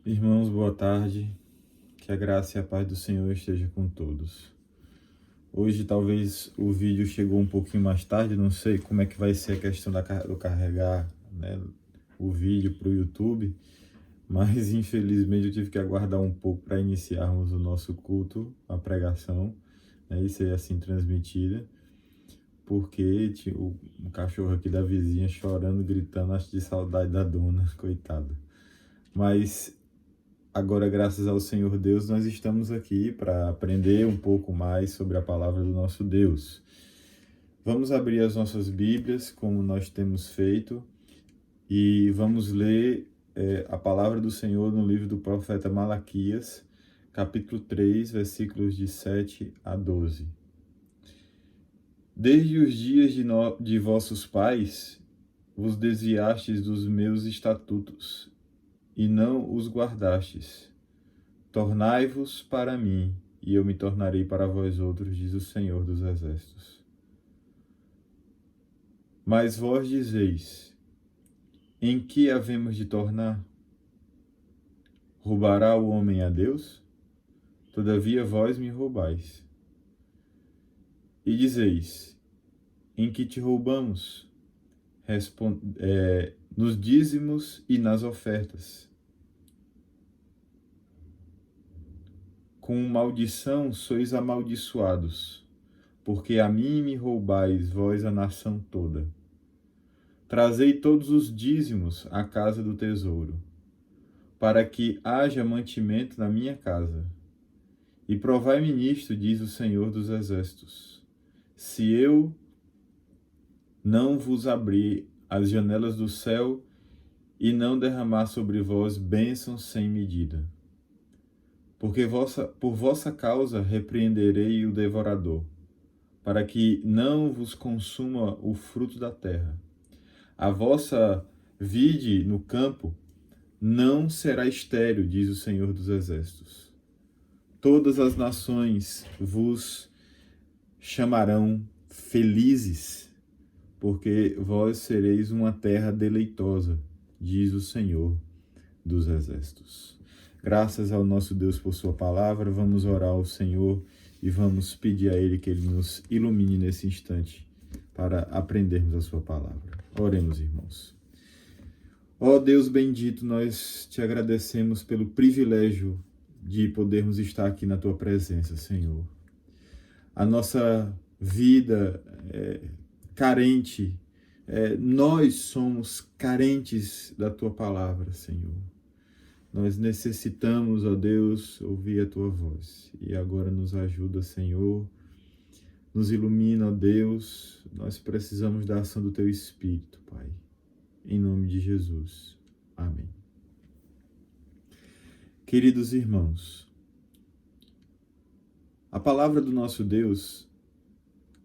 Irmãos, boa tarde. Que a graça e a paz do Senhor esteja com todos. Hoje talvez o vídeo chegou um pouquinho mais tarde, não sei como é que vai ser a questão do carregar, né, o vídeo para o YouTube, mas infelizmente eu tive que aguardar um pouco para iniciarmos o nosso culto, a pregação, né, e ser assim transmitida, porque tinha um cachorro aqui da vizinha chorando, gritando, acho de saudade da dona, coitado. Mas agora, graças ao Senhor Deus, nós estamos aqui para aprender um pouco mais sobre a palavra do nosso Deus. Vamos abrir as nossas Bíblias, como nós temos feito, e vamos ler a palavra do Senhor no livro do profeta Malaquias, capítulo 3, versículos de 7 a 12. Desde os dias de vossos pais, vos desviastes dos meus estatutos, e não os guardastes. Tornai-vos para mim, e eu me tornarei para vós outros, diz o Senhor dos Exércitos. Mas vós dizeis, em que havemos de tornar? Roubará o homem a Deus? Todavia vós me roubais. E dizeis, em que te roubamos? Nos dízimos e nas ofertas. Com maldição sois amaldiçoados, porque a mim me roubais, vós a nação toda. Trazei todos os dízimos à casa do tesouro, para que haja mantimento na minha casa. E provai-me nisto, diz o Senhor dos Exércitos, se eu não vos abrir as janelas do céu e não derramar sobre vós bênçãos sem medida. Porque por vossa causa repreenderei o devorador, para que não vos consuma o fruto da terra. A vossa vide no campo não será estéril, diz o Senhor dos Exércitos. Todas as nações vos chamarão felizes, porque vós sereis uma terra deleitosa, diz o Senhor dos Exércitos. Graças ao nosso Deus por sua palavra, vamos orar ao Senhor e vamos pedir a Ele que Ele nos ilumine nesse instante para aprendermos a sua palavra. Oremos, irmãos. Ó Deus bendito, nós te agradecemos pelo privilégio de podermos estar aqui na tua presença, Senhor. A nossa vida é carente, nós somos carentes da tua palavra, Senhor. Nós necessitamos, ó Deus, ouvir a tua voz. E agora nos ajuda, Senhor. Nos ilumina, ó Deus. Nós precisamos da ação do teu Espírito, Pai. Em nome de Jesus. Amém. Queridos irmãos, a palavra do nosso Deus,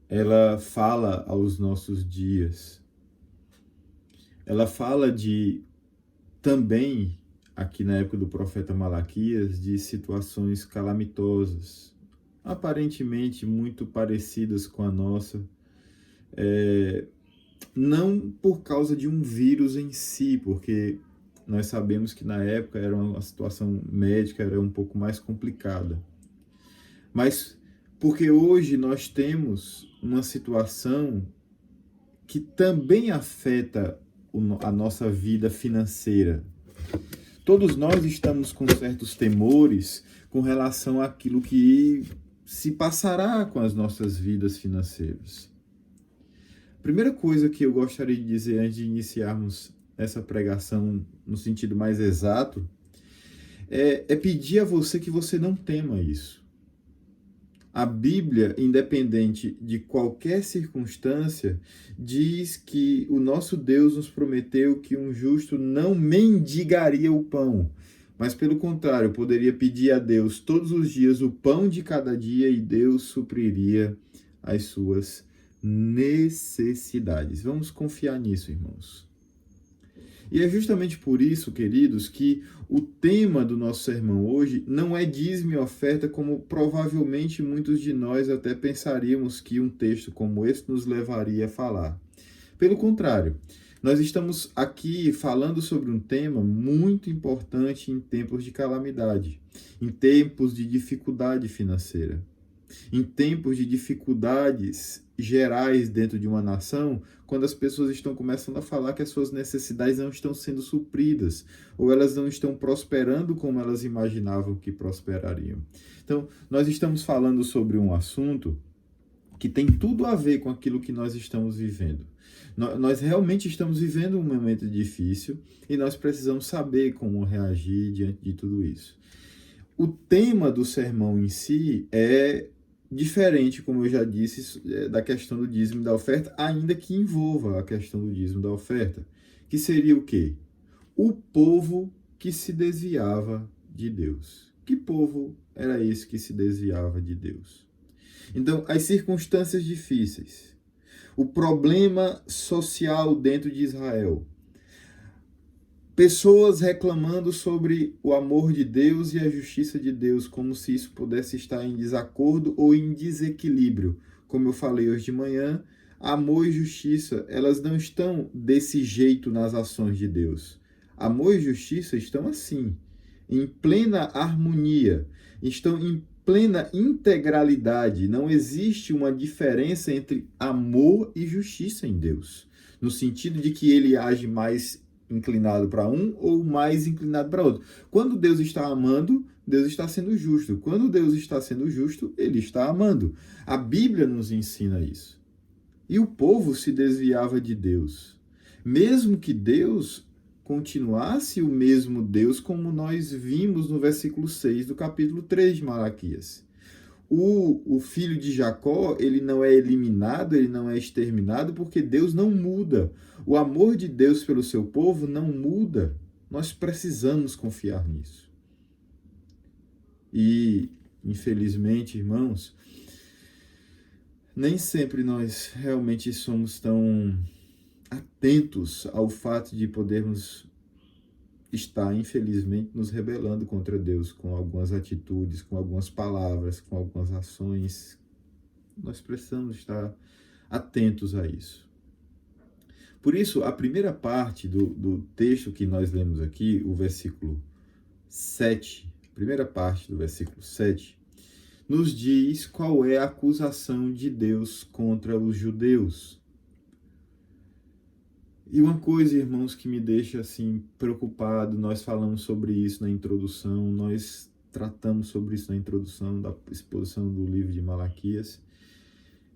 ela fala aos nossos dias. Ela fala também, aqui na época do profeta Malaquias, de situações calamitosas, aparentemente muito parecidas com a nossa, não por causa de um vírus em si, porque nós sabemos que na época era uma situação médica, era um pouco mais complicada. Mas porque hoje nós temos uma situação que também afeta a nossa vida financeira. Todos nós estamos com certos temores com relação àquilo que se passará com as nossas vidas financeiras. A primeira coisa que eu gostaria de dizer antes de iniciarmos essa pregação no sentido mais exato é pedir a você que você não tema isso. A Bíblia, independente de qualquer circunstância, diz que o nosso Deus nos prometeu que um justo não mendigaria o pão, mas pelo contrário, poderia pedir a Deus todos os dias o pão de cada dia e Deus supriria as suas necessidades. Vamos confiar nisso, irmãos. E é justamente por isso, queridos, que o tema do nosso sermão hoje não é dízimo e oferta, como provavelmente muitos de nós até pensaríamos que um texto como esse nos levaria a falar. Pelo contrário, Nós estamos aqui falando sobre um tema muito importante em tempos de calamidade, em tempos de dificuldade financeira, em tempos de dificuldades gerais dentro de uma nação, quando as pessoas estão começando a falar que as suas necessidades não estão sendo supridas, ou elas não estão prosperando como elas imaginavam que prosperariam. Então, nós estamos falando sobre um assunto que tem tudo a ver com aquilo que nós estamos vivendo. Nós realmente estamos vivendo um momento difícil e nós precisamos saber como reagir diante de tudo isso. O tema do sermão em si é diferente, como eu já disse, da questão do dízimo e da oferta, ainda que envolva a questão do dízimo e da oferta, que seria o quê? O povo que se desviava de Deus. Que povo era esse que se desviava de Deus? Então, as circunstâncias difíceis, o problema social dentro de Israel, pessoas reclamando sobre o amor de Deus e a justiça de Deus, como se isso pudesse estar em desacordo ou em desequilíbrio. Como eu falei hoje de manhã, amor e justiça, elas não estão desse jeito nas ações de Deus. Amor e justiça estão assim, em plena harmonia, estão em plena integralidade. Não existe uma diferença entre amor e justiça em Deus, no sentido de que ele age mais inclinado para um ou mais inclinado para outro. Quando Deus está amando, Deus está sendo justo. Quando Deus está sendo justo, ele está amando. A Bíblia nos ensina isso. E o povo se desviava de Deus. Mesmo que Deus continuasse o mesmo Deus, como nós vimos no versículo 6 do capítulo 3 de Malaquias. O filho de Jacó, ele não é eliminado, ele não é exterminado, porque Deus não muda. O amor de Deus pelo seu povo não muda. Nós precisamos confiar nisso. E, infelizmente, irmãos, nem sempre nós realmente somos tão atentos ao fato de podermos estar, infelizmente, nos rebelando contra Deus com algumas atitudes, com algumas palavras, com algumas ações. Nós precisamos estar atentos a isso. Por isso, a primeira parte do texto que nós lemos aqui, o versículo 7, a primeira parte do versículo 7, nos diz qual é a acusação de Deus contra os judeus. E uma coisa, irmãos, que me deixa assim preocupado, nós falamos sobre isso na introdução, nós tratamos sobre isso na introdução da exposição do livro de Malaquias,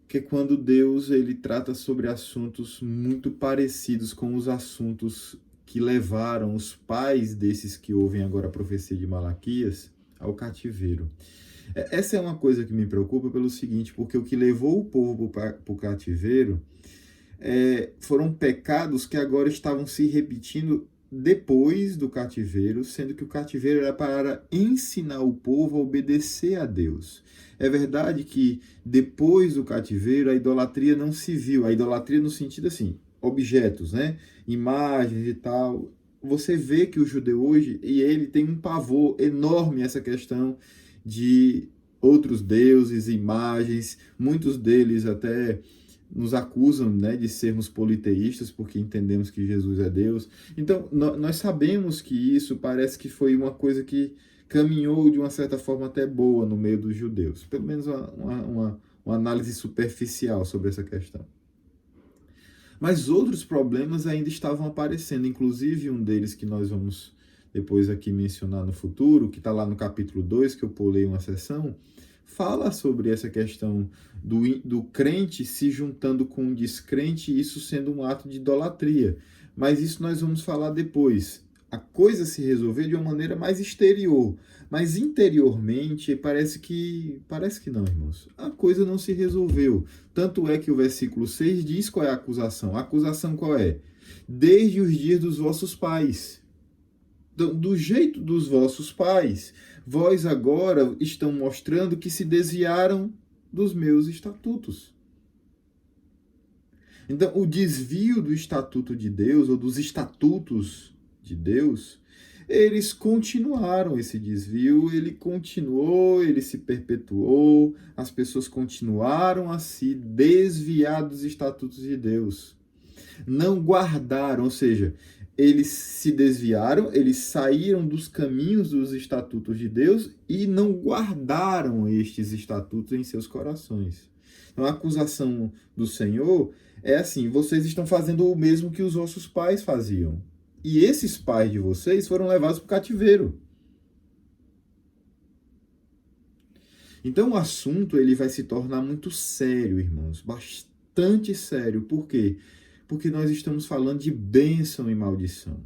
que é quando Deus ele trata sobre assuntos muito parecidos com os assuntos que levaram os pais desses que ouvem agora a profecia de Malaquias ao cativeiro. Essa é uma coisa que me preocupa pelo seguinte, porque o que levou o povo para o cativeiro foram pecados que agora estavam se repetindo depois do cativeiro, sendo que o cativeiro era para ensinar o povo a obedecer a Deus. É verdade que depois do cativeiro a idolatria não se viu, a idolatria no sentido assim, objetos, né? Imagens e tal. Você vê que o judeu hoje, e ele tem um pavor enorme essa questão de outros deuses, imagens, muitos deles até nos acusam, né, de sermos politeístas porque entendemos que Jesus é Deus. Então, nós sabemos que isso parece que foi uma coisa que caminhou de uma certa forma até boa no meio dos judeus. Pelo menos uma análise superficial sobre essa questão. Mas outros problemas ainda estavam aparecendo, inclusive um deles que nós vamos depois aqui mencionar no futuro, que está lá no capítulo 2, que eu pulei uma sessão, fala sobre essa questão do crente se juntando com um descrente, isso sendo um ato de idolatria. Mas isso nós vamos falar depois. A coisa se resolveu de uma maneira mais exterior, mas interiormente parece que não, irmãos. A coisa não se resolveu. Tanto é que o versículo 6 diz qual é a acusação. A acusação qual é? Desde os dias dos vossos pais. Do jeito dos vossos pais, vós agora estão mostrando que se desviaram dos meus estatutos. Então, o desvio do estatuto de Deus, ou dos estatutos de Deus, eles continuaram esse desvio, ele continuou, ele se perpetuou, as pessoas continuaram a se desviar dos estatutos de Deus. Não guardaram, ou seja, eles se desviaram, eles saíram dos caminhos dos estatutos de Deus e não guardaram estes estatutos em seus corações. Então a acusação do Senhor é assim: vocês estão fazendo o mesmo que os vossos pais faziam. E esses pais de vocês foram levados para o cativeiro. Então o assunto ele vai se tornar muito sério, irmãos, bastante sério. Por quê? Porque nós estamos falando de bênção e maldição.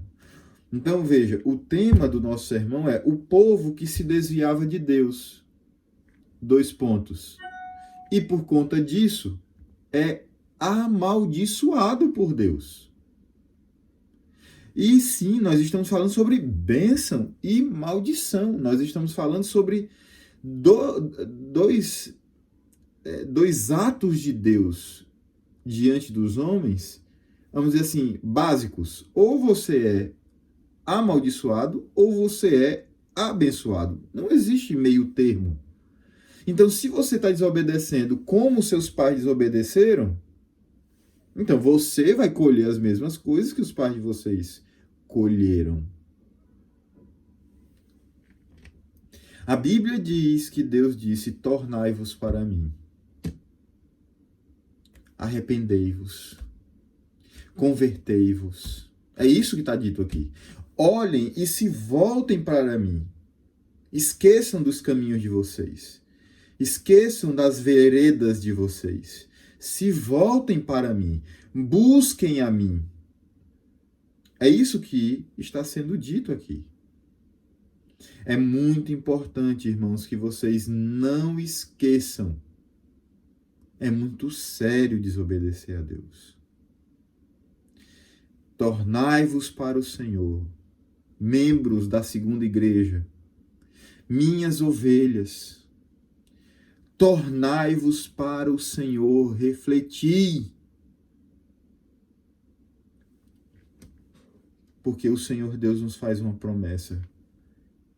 Então veja, o tema do nosso sermão é o povo que se desviava de Deus. 2 pontos. E por conta disso, é amaldiçoado por Deus. E sim, nós estamos falando sobre bênção e maldição. Nós estamos falando sobre dois atos de Deus diante dos homens, vamos dizer assim, básicos. Ou você é amaldiçoado ou você é abençoado. Não existe meio termo. Então, se você está desobedecendo como seus pais desobedeceram, então você vai colher as mesmas coisas que os pais de vocês colheram. A Bíblia diz que Deus disse: tornai-vos para mim. Arrependei-vos. Convertei-vos. É isso que está dito aqui. Olhem e se voltem para mim. Esqueçam dos caminhos de vocês. Esqueçam das veredas de vocês. Se voltem para mim. Busquem a mim. É isso que está sendo dito aqui. É muito importante, irmãos, que vocês não esqueçam. É muito sério desobedecer a Deus. Tornai-vos para o Senhor, membros da segunda igreja, minhas ovelhas. Tornai-vos para o Senhor, refleti. Porque o Senhor Deus nos faz uma promessa.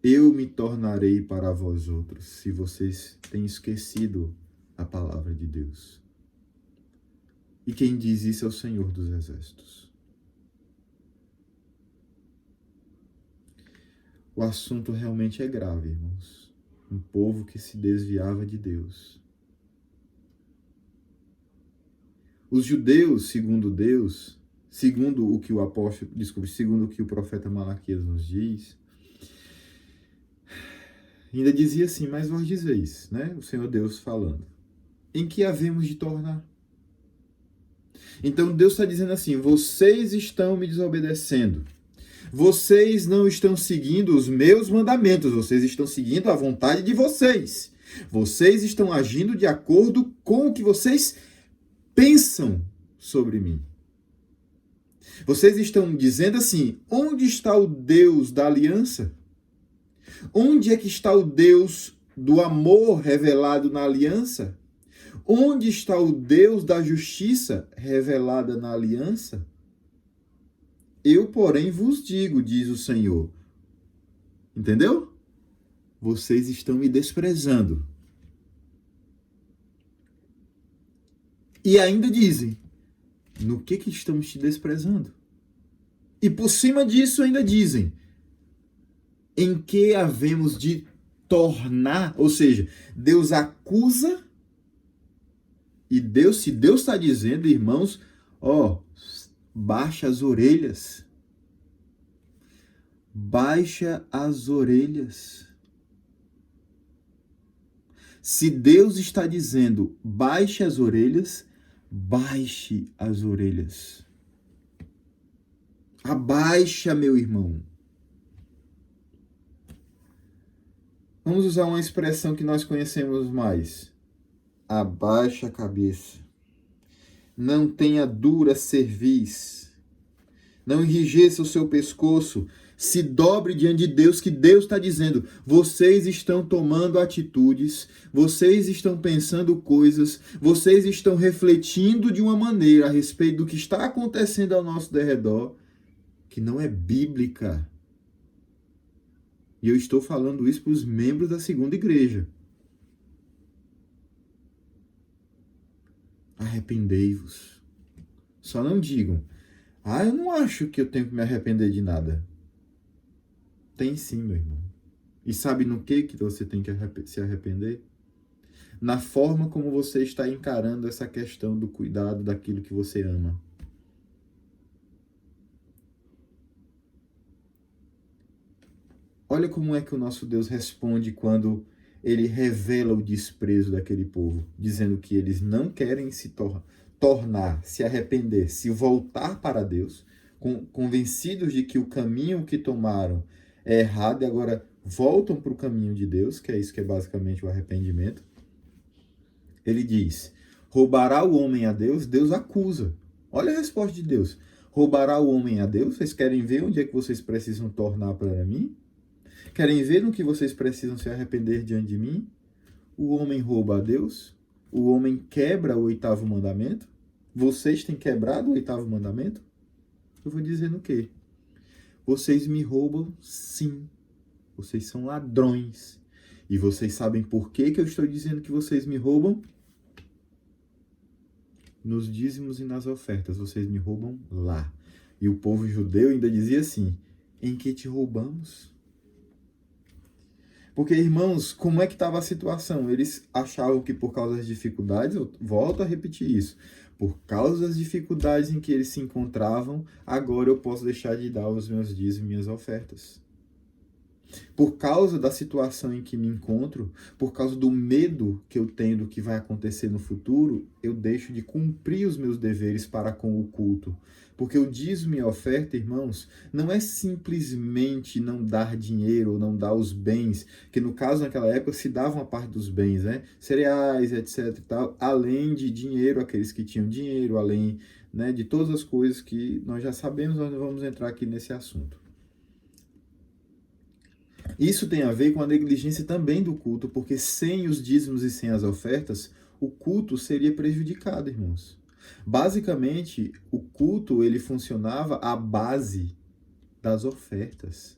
Eu me tornarei para vós outros, se vocês têm esquecido a palavra de Deus. E quem diz isso é o Senhor dos Exércitos. O assunto realmente é grave, irmãos. Um povo que se desviava de Deus. Os judeus, segundo Deus, segundo o que o apóstolo, segundo o que o profeta Malaquias nos diz, ainda dizia assim: mas vós dizeis, né? O Senhor Deus falando, em que havemos de tornar? Então Deus está dizendo assim: vocês estão me desobedecendo. Vocês não estão seguindo os meus mandamentos, vocês estão seguindo a vontade de vocês. Vocês estão agindo de acordo com o que vocês pensam sobre mim. Vocês estão dizendo assim: onde está o Deus da aliança? Onde é que está o Deus do amor revelado na aliança? Onde está o Deus da justiça revelada na aliança? Eu, porém, vos digo, diz o Senhor. Entendeu? Vocês estão me desprezando. E ainda dizem: no que estamos te desprezando? E por cima disso ainda dizem: em que havemos de tornar? Ou seja, Deus acusa. E Deus, se Deus está dizendo, irmãos, baixa as orelhas. Baixa as orelhas. Se Deus está dizendo, baixe as orelhas, baixe as orelhas. Abaixa, meu irmão. Vamos usar uma expressão que nós conhecemos mais. Abaixa a cabeça. Não tenha dura cerviz. Não enrijeça o seu pescoço. Se dobre diante de Deus, que Deus está dizendo: vocês estão tomando atitudes, vocês estão pensando coisas, vocês estão refletindo de uma maneira a respeito do que está acontecendo ao nosso derredor, que não é bíblica. E eu estou falando isso para os membros da segunda igreja. Arrependei-vos. Só não digam: Eu não acho que eu tenho que me arrepender de nada. Tem sim, meu irmão. E sabe no que você tem que se arrepender? Na forma como você está encarando essa questão do cuidado daquilo que você ama. Olha como é que o nosso Deus responde quando ele revela o desprezo daquele povo, dizendo que eles não querem se tornar, se arrepender, se voltar para Deus, convencidos de que o caminho que tomaram é errado e agora voltam para o caminho de Deus, que é isso que é basicamente o arrependimento. Ele diz: roubará o homem a Deus? Deus acusa. Olha a resposta de Deus. Roubará o homem a Deus? Vocês querem ver onde é que vocês precisam tornar para mim? Querem ver no que vocês precisam se arrepender diante de mim? O homem rouba a Deus? O homem quebra o 8º mandamento? Vocês têm quebrado o 8º mandamento? Eu vou dizer no quê? Vocês me roubam, sim. Vocês são ladrões. E vocês sabem por que eu estou dizendo que vocês me roubam? Nos dízimos e nas ofertas, vocês me roubam lá. E o povo judeu ainda dizia assim: em que te roubamos? Porque, irmãos, como é que estava a situação? Eles achavam que por causa das dificuldades, eu volto a repetir isso, por causa das dificuldades em que eles se encontravam, agora eu posso deixar de dar os meus dízimos e minhas ofertas. Por causa da situação em que me encontro, por causa do medo que eu tenho do que vai acontecer no futuro, eu deixo de cumprir os meus deveres para com o culto. Porque o dízimo e a oferta, irmãos, não é simplesmente não dar dinheiro ou não dar os bens, que no caso naquela época se davam a parte dos bens, né? Cereais, etc e tal, além de dinheiro, aqueles que tinham dinheiro, além, né, de todas as coisas que nós já sabemos, nós não vamos entrar aqui nesse assunto. Isso tem a ver com a negligência também do culto, porque sem os dízimos e sem as ofertas, o culto seria prejudicado, irmãos. Basicamente, o culto ele funcionava à base das ofertas.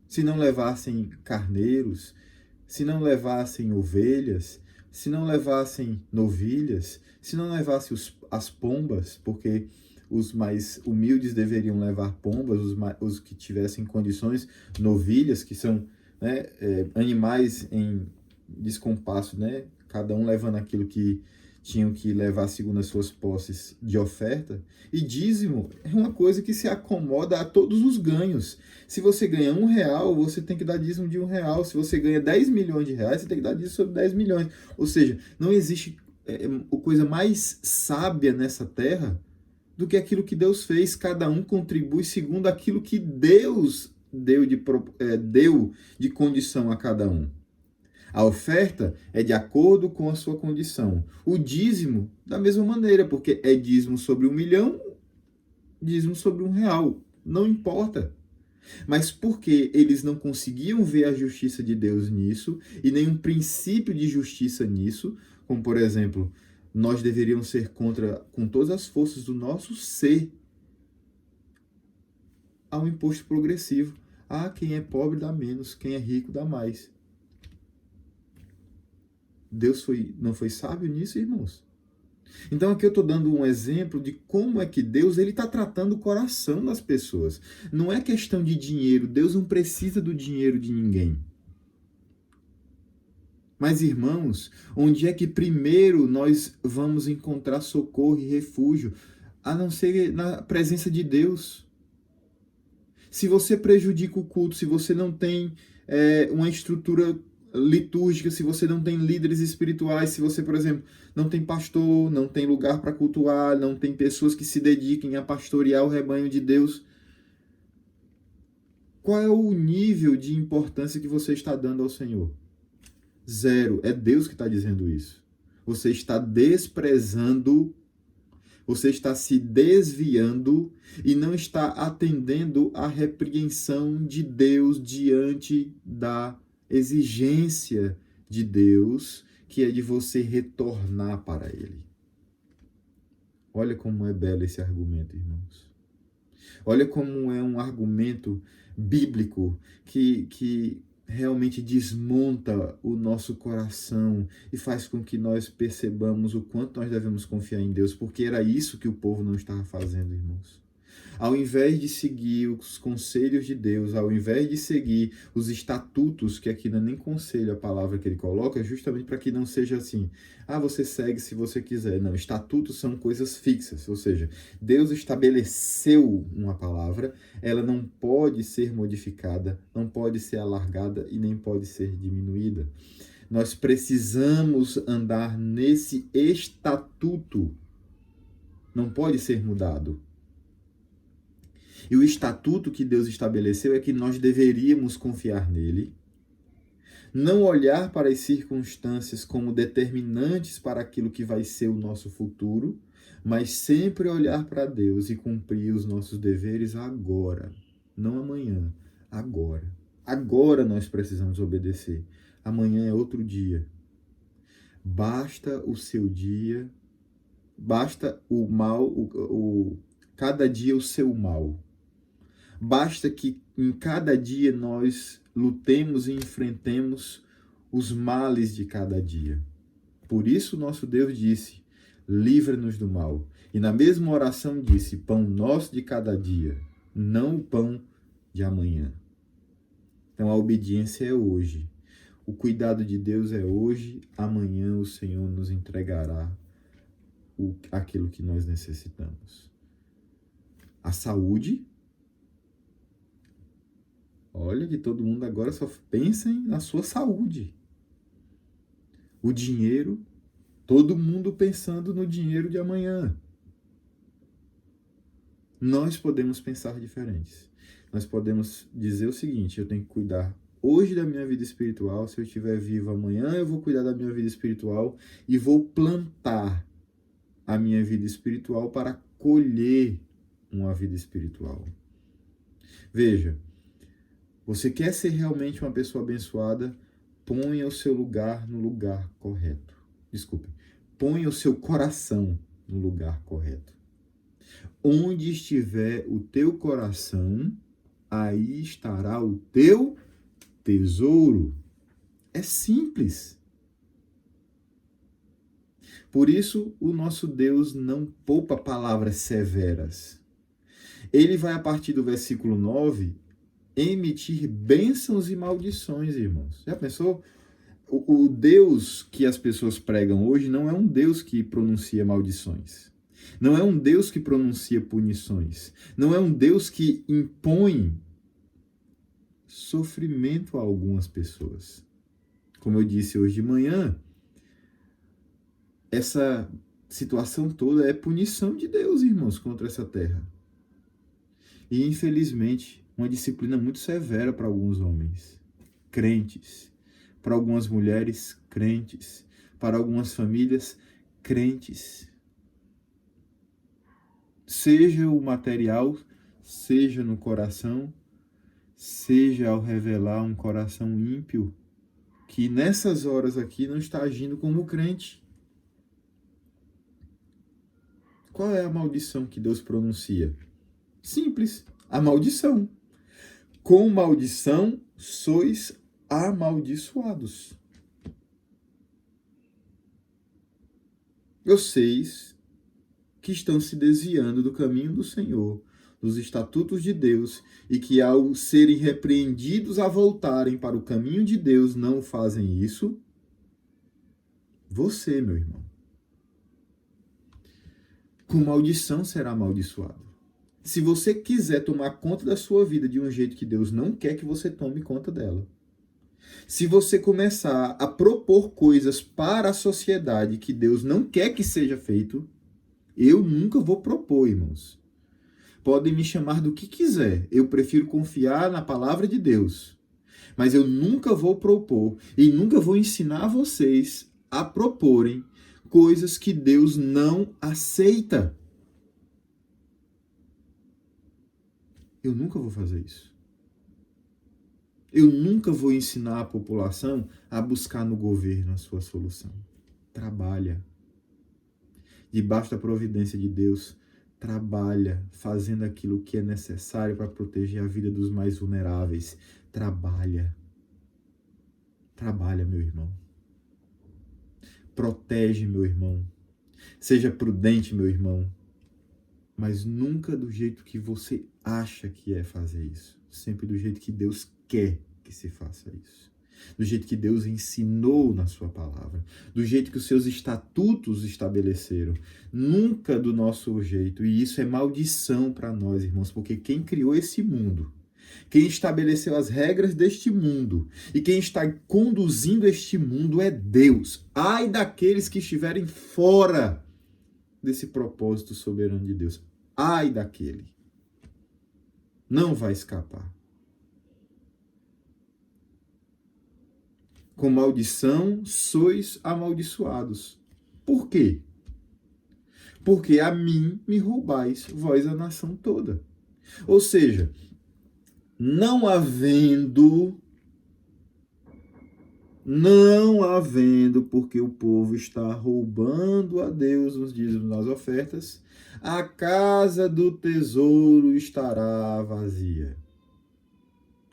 Se não levassem carneiros, se não levassem ovelhas, se não levassem novilhas, se não levassem as pombas, porque os mais humildes deveriam levar pombas, os que tivessem condições, novilhas, que são, né, animais em descompasso, né, cada um levando aquilo que tinham que levar segundo as suas posses de oferta. E dízimo é uma coisa que se acomoda a todos os ganhos. Se você ganha R$1, você tem que dar dízimo de R$1. Se você ganha 10 milhões de reais, você tem que dar dízimo sobre 10 milhões. Ou seja, não existe coisa mais sábia nessa terra do que aquilo que Deus fez. Cada um contribui segundo aquilo que Deus deu de condição a cada um. A oferta é de acordo com a sua condição. O dízimo, da mesma maneira, porque é dízimo sobre 1 milhão, dízimo sobre R$1. Não importa. Mas porque eles não conseguiam ver a justiça de Deus nisso, e nenhum princípio de justiça nisso, como por exemplo, nós deveríamos ser contra, com todas as forças do nosso ser, ao imposto progressivo. Quem é pobre dá menos, quem é rico dá mais. Deus não foi sábio nisso, irmãos? Então aqui eu estou dando um exemplo de como é que Deus está tratando o coração das pessoas. Não é questão de dinheiro, Deus não precisa do dinheiro de ninguém. Mas, irmãos, onde é que primeiro nós vamos encontrar socorro e refúgio, a não ser na presença de Deus? Se você prejudica o culto, se você não tem uma estrutura litúrgica, se você não tem líderes espirituais, se você, por exemplo, não tem pastor, não tem lugar para cultuar, não tem pessoas que se dediquem a pastorear o rebanho de Deus, qual é o nível de importância que você está dando ao Senhor? Zero. É Deus que está dizendo isso. Você está desprezando, você está se desviando e não está atendendo à repreensão de Deus diante da exigência de Deus, que é de você retornar para Ele. Olha como é belo esse argumento, irmãos. Olha como é um argumento bíblico que realmente desmonta o nosso coração e faz com que nós percebamos o quanto nós devemos confiar em Deus, porque era isso que o povo não estava fazendo, irmãos. Ao invés de seguir os conselhos de Deus, ao invés de seguir os estatutos, que aqui não é nem conselho a palavra que ele coloca, justamente para que não seja assim, você segue se você quiser. Não, estatutos são coisas fixas, ou seja, Deus estabeleceu uma palavra, ela não pode ser modificada, não pode ser alargada e nem pode ser diminuída. Nós precisamos andar nesse estatuto, não pode ser mudado. E o estatuto que Deus estabeleceu é que nós deveríamos confiar nele, não olhar para as circunstâncias como determinantes para aquilo que vai ser o nosso futuro, mas sempre olhar para Deus e cumprir os nossos deveres agora, não amanhã, agora. Agora nós precisamos obedecer. Amanhã é outro dia. Basta o seu dia, basta o mal, cada dia o seu mal. Basta que em cada dia nós lutemos e enfrentemos os males de cada dia. Por isso nosso Deus disse, livra-nos do mal. E na mesma oração disse, pão nosso de cada dia, não o pão de amanhã. Então a obediência é hoje. O cuidado de Deus é hoje, amanhã o Senhor nos entregará aquilo que nós necessitamos. A saúde. Olha que todo mundo agora só pensa na sua saúde. O dinheiro, todo mundo pensando no dinheiro de amanhã. Nós podemos pensar diferentes. Nós podemos dizer o seguinte, eu tenho que cuidar hoje da minha vida espiritual, se eu estiver vivo amanhã eu vou cuidar da minha vida espiritual e vou plantar a minha vida espiritual para colher uma vida espiritual. Veja, você quer ser realmente uma pessoa abençoada? Ponha o seu lugar no lugar correto. Desculpe. Ponha o seu coração no lugar correto. Onde estiver o teu coração, aí estará o teu tesouro. É simples. Por isso, o nosso Deus não poupa palavras severas. Ele vai, a partir do versículo 9, emitir bênçãos e maldições, irmãos. Já pensou? O Deus que as pessoas pregam hoje não é um Deus que pronuncia maldições. Não é um Deus que pronuncia punições. Não é um Deus que impõe sofrimento a algumas pessoas. Como eu disse hoje de manhã, essa situação toda é punição de Deus, irmãos, contra essa terra. E, infelizmente, uma disciplina muito severa para alguns homens, crentes, para algumas mulheres, crentes, para algumas famílias, crentes. Seja o material, seja no coração, seja ao revelar um coração ímpio, que nessas horas aqui não está agindo como crente. Qual é a maldição que Deus pronuncia? Simples, a maldição. Com maldição sois amaldiçoados. Vocês que estão se desviando do caminho do Senhor, dos estatutos de Deus, e que ao serem repreendidos a voltarem para o caminho de Deus, não fazem isso, você, meu irmão, com maldição será amaldiçoado. Se você quiser tomar conta da sua vida de um jeito que Deus não quer que você tome conta dela, se você começar a propor coisas para a sociedade que Deus não quer que seja feito, eu nunca vou propor, irmãos. Podem me chamar do que quiser, eu prefiro confiar na palavra de Deus. Mas eu nunca vou propor e nunca vou ensinar vocês a proporem coisas que Deus não aceita. Eu nunca vou fazer isso. Eu nunca vou ensinar a população a buscar no governo a sua solução. Trabalha. Debaixo da providência de Deus, trabalha fazendo aquilo que é necessário para proteger a vida dos mais vulneráveis. Trabalha. Trabalha, meu irmão. Protege, meu irmão. Seja prudente, meu irmão. Mas nunca do jeito que você acha que é fazer isso. Sempre do jeito que Deus quer que se faça isso. Do jeito que Deus ensinou na sua palavra. Do jeito que os seus estatutos estabeleceram. Nunca do nosso jeito. E isso é maldição para nós, irmãos. Porque quem criou esse mundo, quem estabeleceu as regras deste mundo e quem está conduzindo este mundo é Deus. Ai daqueles que estiverem fora desse propósito soberano de Deus. Ai daquele. Não vai escapar. Com maldição sois amaldiçoados. Por quê? Porque a mim me roubais, vós a nação toda. Ou seja, não havendo, porque o povo está roubando a Deus os dízimos nas ofertas, a casa do tesouro estará vazia.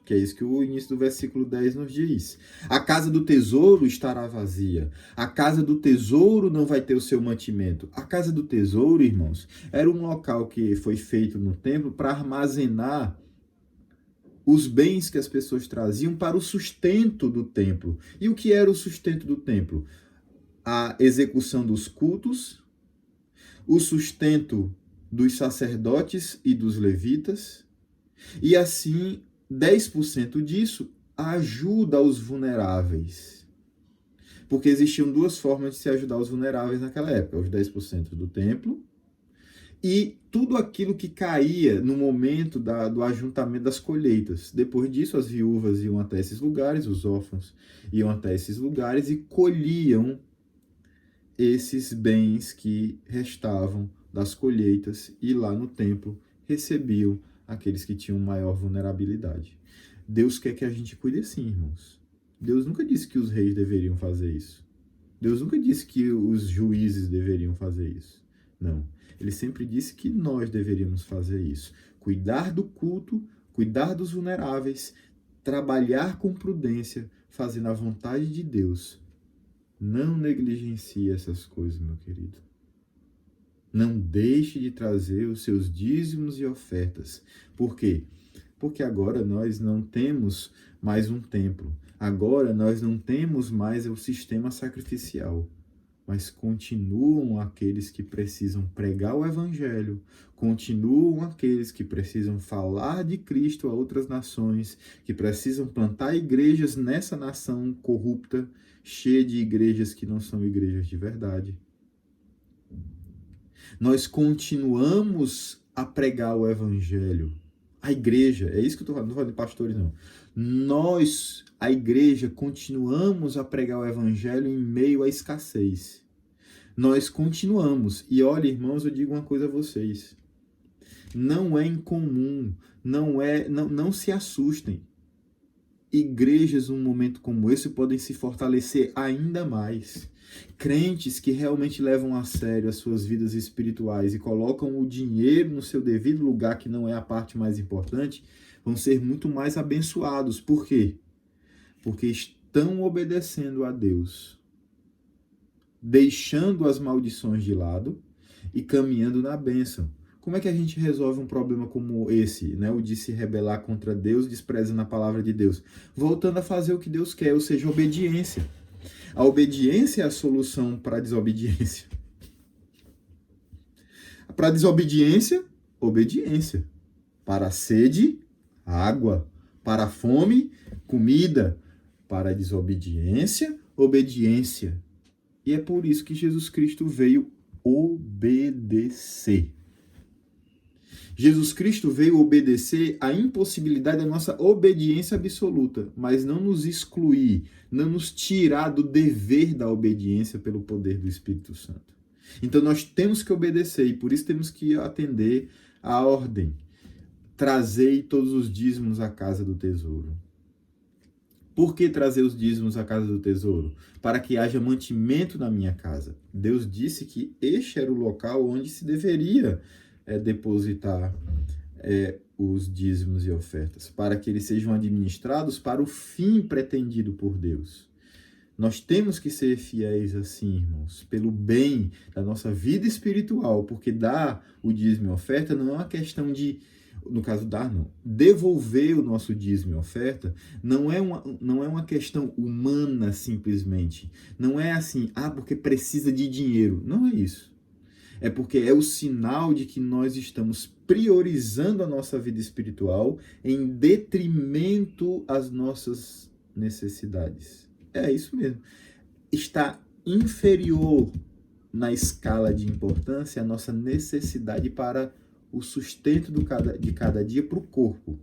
Que é isso que o início do versículo 10 nos diz. A casa do tesouro estará vazia. A casa do tesouro não vai ter o seu mantimento. A casa do tesouro, irmãos, era um local que foi feito no templo para armazenar os bens que as pessoas traziam para o sustento do templo. E o que era o sustento do templo? A execução dos cultos, o sustento dos sacerdotes e dos levitas, e assim 10% disso ajuda os vulneráveis. Porque existiam duas formas de se ajudar os vulneráveis naquela época. Os 10% do templo e tudo aquilo que caía no momento do ajuntamento das colheitas. Depois disso, as viúvas iam até esses lugares, os órfãos iam até esses lugares e colhiam esses bens que restavam das colheitas e lá no templo recebiam aqueles que tinham maior vulnerabilidade. Deus quer que a gente cuide assim, irmãos. Deus nunca disse que os reis deveriam fazer isso. Deus nunca disse que os juízes deveriam fazer isso. Não. Ele sempre disse que nós deveríamos fazer isso. Cuidar do culto, cuidar dos vulneráveis, trabalhar com prudência, fazendo a vontade de Deus. Não negligencie essas coisas, meu querido. Não deixe de trazer os seus dízimos e ofertas. Por quê? Porque agora nós não temos mais um templo. Agora nós não temos mais o sistema sacrificial. Mas continuam aqueles que precisam pregar o evangelho, continuam aqueles que precisam falar de Cristo a outras nações, que precisam plantar igrejas nessa nação corrupta, cheia de igrejas que não são igrejas de verdade. Nós continuamos a pregar o evangelho. A igreja, é isso que eu estou falando, não estou falando de pastores, não. Nós, a igreja, continuamos a pregar o evangelho em meio à escassez. Nós continuamos. E olha, irmãos, eu digo uma coisa a vocês. Não é incomum, não se assustem. Igrejas, num momento como esse, podem se fortalecer ainda mais. Crentes que realmente levam a sério as suas vidas espirituais e colocam o dinheiro no seu devido lugar, que não é a parte mais importante, vão ser muito mais abençoados. Por quê? Porque estão obedecendo a Deus, deixando as maldições de lado e caminhando na bênção. Como é que a gente resolve um problema como esse, né? O de se rebelar contra Deus, desprezando a palavra de Deus? Voltando a fazer o que Deus quer, ou seja, obediência. A obediência é a solução para a desobediência. Para a desobediência, obediência. Para a sede, água. Para a fome, comida. Para a desobediência, obediência. E é por isso que Jesus Cristo veio obedecer. Jesus Cristo veio obedecer à impossibilidade da nossa obediência absoluta, mas não nos excluir, não nos tirar do dever da obediência pelo poder do Espírito Santo. Então nós temos que obedecer e por isso temos que atender à ordem. Trazei todos os dízimos à casa do tesouro. Por que trazer os dízimos à casa do tesouro? Para que haja mantimento na minha casa. Deus disse que este era o local onde se deveria depositar os dízimos e ofertas, para que eles sejam administrados para o fim pretendido por Deus. Nós temos que ser fiéis assim, irmãos, pelo bem da nossa vida espiritual, porque dar o dízimo e oferta não é uma questão de, no caso dar não, devolver o nosso dízimo e oferta não é uma questão humana simplesmente. Não é assim, porque precisa de dinheiro. Não é isso. É porque é o sinal de que nós estamos priorizando a nossa vida espiritual em detrimento às nossas necessidades. É isso mesmo. Está inferior na escala de importância a nossa necessidade para o sustento de cada dia para o corpo.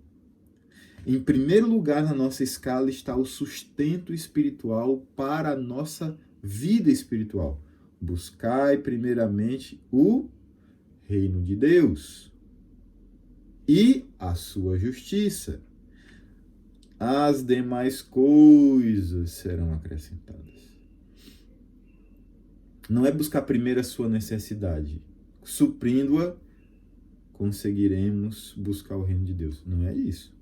Em primeiro lugar na nossa escala está o sustento espiritual para a nossa vida espiritual. Buscai primeiramente o reino de Deus e a sua justiça. As demais coisas serão acrescentadas. Não é buscar primeiro a sua necessidade. Suprindo-a, conseguiremos buscar o reino de Deus. Não é isso.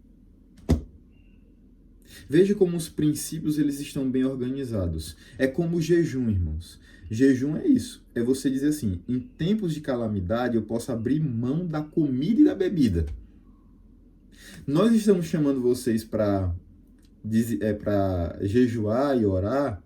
Veja como os princípios eles estão bem organizados. É como o jejum, irmãos. Jejum é isso. É você dizer assim, em tempos de calamidade eu posso abrir mão da comida e da bebida. Nós estamos chamando vocês para jejuar e orar.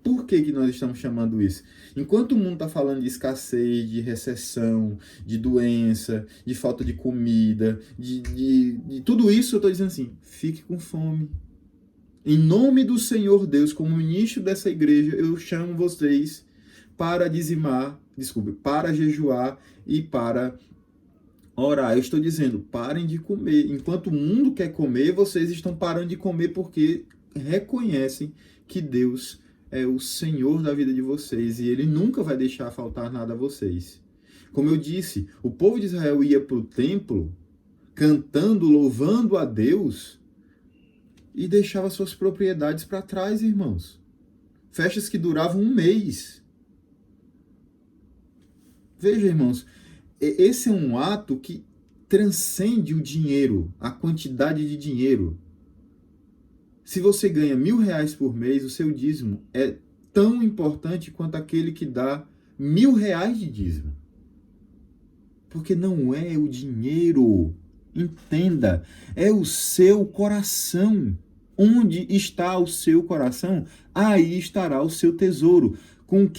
Por que nós estamos chamando isso? Enquanto o mundo está falando de escassez, de recessão, de doença, de falta de comida, de tudo isso, eu estou dizendo assim, fique com fome. Em nome do Senhor Deus, como ministro dessa igreja, eu chamo vocês para para jejuar e para orar. Eu estou dizendo, parem de comer. Enquanto o mundo quer comer, vocês estão parando de comer porque reconhecem que Deus é o Senhor da vida de vocês e Ele nunca vai deixar faltar nada a vocês. Como eu disse, o povo de Israel ia para o templo cantando, louvando a Deus e deixava suas propriedades para trás, irmãos. Festas que duravam um mês. Veja, irmãos, esse é um ato que transcende o dinheiro, a quantidade de dinheiro. Se você ganha R$1.000 por mês, o seu dízimo é tão importante quanto aquele que dá R$1.000 de dízimo. Porque não é o dinheiro, entenda, é o seu coração. Onde está o seu coração, aí estará o seu tesouro. Com o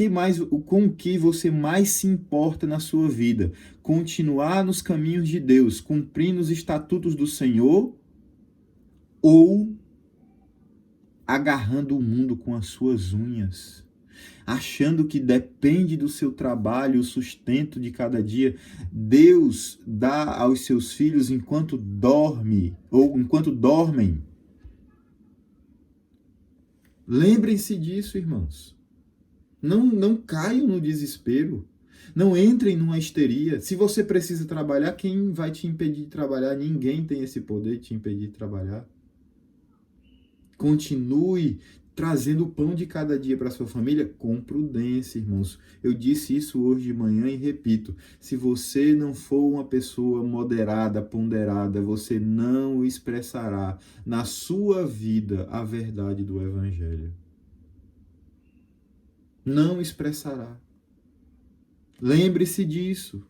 que você mais se importa na sua vida? Continuar nos caminhos de Deus, cumprindo os estatutos do Senhor, ou agarrando o mundo com as suas unhas, achando que depende do seu trabalho, o sustento de cada dia. Deus dá aos seus filhos enquanto dormem. Lembrem-se disso, irmãos. Não caiam no desespero. Não entrem numa histeria. Se você precisa trabalhar, quem vai te impedir de trabalhar? Ninguém tem esse poder de te impedir de trabalhar. Continue trazendo o pão de cada dia para sua família com prudência, irmãos. Eu disse isso hoje de manhã e repito. Se você não for uma pessoa moderada, ponderada, você não expressará na sua vida a verdade do Evangelho. Não expressará. Lembre-se disso.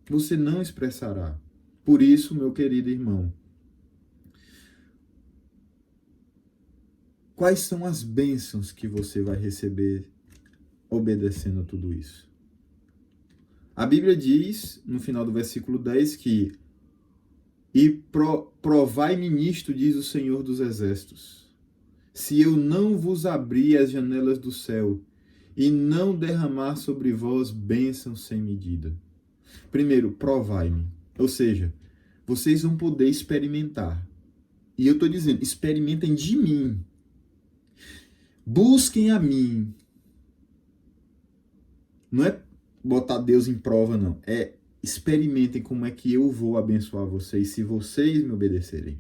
Você não expressará. Por isso, meu querido irmão, quais são as bênçãos que você vai receber obedecendo a tudo isso? A Bíblia diz, no final do versículo 10, que provai-me nisto, diz o Senhor dos Exércitos, se eu não vos abrir as janelas do céu e não derramar sobre vós bênçãos sem medida. Primeiro, provai-me. Ou seja, vocês vão poder experimentar. E eu estou dizendo, experimentem de mim. Busquem a mim. Não é botar Deus em prova, não. É experimentem como é que eu vou abençoar vocês se vocês me obedecerem.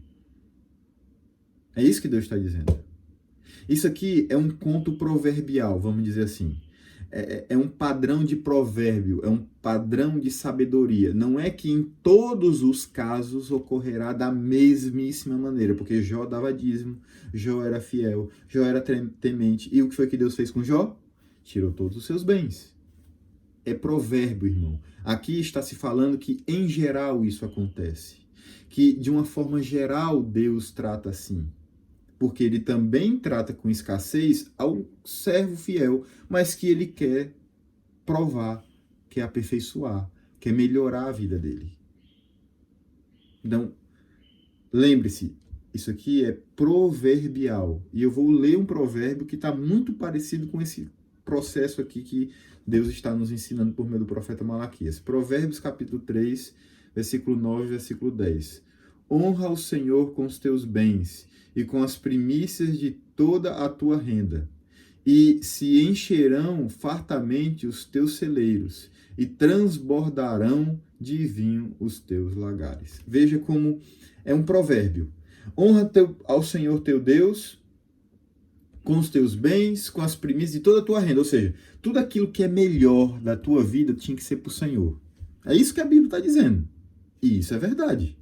É isso que Deus está dizendo. Isso aqui é um conto proverbial, vamos dizer assim. é um padrão de provérbio, é um padrão de sabedoria. Não é que em todos os casos ocorrerá da mesmíssima maneira, porque Jó dava dízimo, Jó era fiel, Jó era temente. E o que foi que Deus fez com Jó? Tirou todos os seus bens. É provérbio, irmão. Aqui está se falando que em geral isso acontece. Que de uma forma geral Deus trata assim. Porque ele também trata com escassez ao servo fiel, mas que ele quer provar, quer aperfeiçoar, quer melhorar a vida dele. Então, lembre-se, isso aqui é proverbial. E eu vou ler um provérbio que está muito parecido com esse processo aqui que Deus está nos ensinando por meio do profeta Malaquias. Provérbios capítulo 3, versículo 9 e versículo 10. Honra o Senhor com os teus bens e com as primícias de toda a tua renda, e se encherão fartamente os teus celeiros, e transbordarão de vinho os teus lagares. Veja como é um provérbio. Honra ao Senhor teu Deus com os teus bens, com as primícias de toda a tua renda. Ou seja, tudo aquilo que é melhor da tua vida tinha que ser para o Senhor. É isso que a Bíblia está dizendo. E isso é verdade.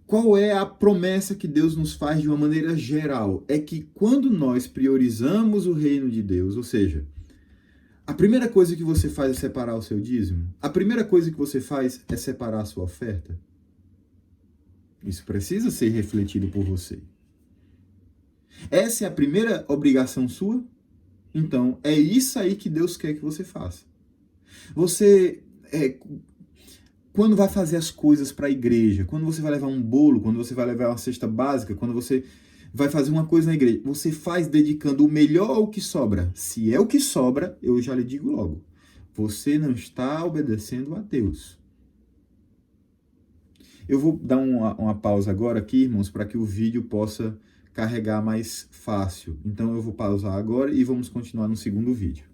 Qual é a promessa que Deus nos faz de uma maneira geral? É que quando nós priorizamos o reino de Deus, ou seja, a primeira coisa que você faz é separar o seu dízimo? A primeira coisa que você faz é separar a sua oferta? Isso precisa ser refletido por você. Essa é a primeira obrigação sua? Então, é isso aí que Deus quer que você faça. Você, quando vai fazer as coisas para a igreja, quando você vai levar um bolo, quando você vai levar uma cesta básica, quando você vai fazer uma coisa na igreja, você faz dedicando o melhor ao que sobra. Se é o que sobra, eu já lhe digo logo, você não está obedecendo a Deus. Eu vou dar uma pausa agora aqui, irmãos, para que o vídeo possa carregar mais fácil. Então eu vou pausar agora e vamos continuar no segundo vídeo.